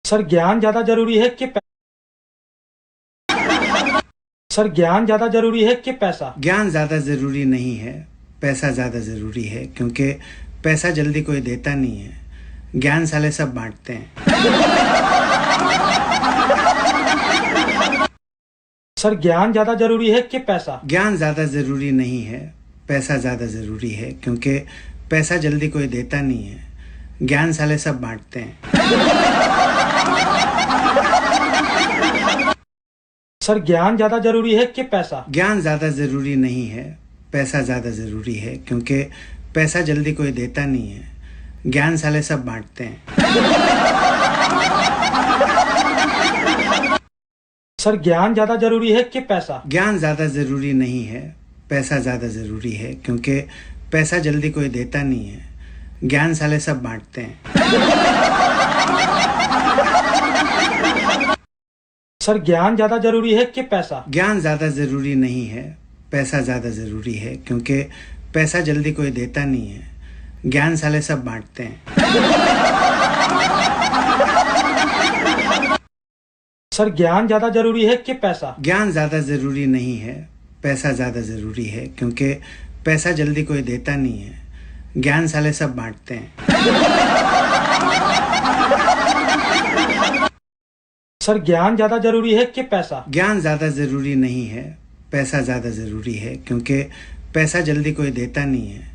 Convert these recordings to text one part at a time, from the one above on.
Sir ज्ञान ज्यादा जरूरी है कि सर ज्ञान ज्यादा जरूरी है कि पैसा? ज्ञान ज़्यादा ज़रूरी नहीं है, पैसा ज़्यादा ज़रूरी है, क्योंकि पैसा जल्दी कोई देता नहीं है। ज्ञान साले सब बांटते हैं। सर ज्ञान ज्यादा जरूरी है कि पैसा? ज्ञान ज़्यादा ज़रूरी नहीं है, पैसा ज़्यादा ज़रूरी है, क्योंकि पैसा जल्दी कोई देता नहीं है। ज्ञान साले सब बांटते हैं। सर ज्ञान ज्यादा जरूरी है कि पैसा? ज्ञान ज़्यादा ज़रूरी नहीं है, पैसा ज़्यादा ज़रूरी है, क्योंकि पैसा जल्दी कोई देता नहीं है। ज्ञान साले सब बांटते हैं। सर ज्ञान ज्यादा जरूरी है कि पैसा? ज्ञान ज़्यादा ज़रूरी नहीं है, पैसा ज़्यादा ज़रूरी है, क्योंकि पैसा जल्दी कोई देता नहीं है। ज्ञान साले सब बांटते हैं। सर ज्ञान ज्यादा जरूरी है कि पैसा? ज्ञान ज़्यादा ज़रूरी नहीं है, पैसा ज़्यादा ज़रूरी है, क्योंकि पैसा जल्दी कोई देता नहीं है। ज्ञान साले सब बांटते हैं। सर ज्ञान ज्यादा जरूरी है कि पैसा? ज्ञान ज़्यादा ज़रूरी नहीं है, पैसा ज़्यादा ज़रूरी है, क्योंकि पैसा जल्दी कोई देता नहीं है। ज्ञान साले सब बांटते हैं। सर ज्ञान ज्यादा जरूरी है कि पैसा? ज्ञान ज़्यादा ज़रूरी नहीं है, पैसा ज़्यादा ज़रूरी है, क्योंकि पैसा जल्दी कोई देता नहीं है।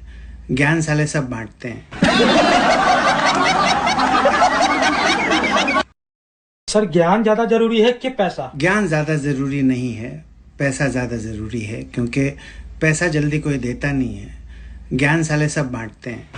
ज्ञान साले सब बांटते हैं। सर ज्ञान ज्यादा जरूरी है कि पैसा? ज्ञान ज़्यादा ज़रूरी नहीं है, पैसा ज़्यादा ज़रूरी है, क्योंकि पैसा जल्दी कोई देता नहीं है। ज्ञान साले सब बांटते हैं।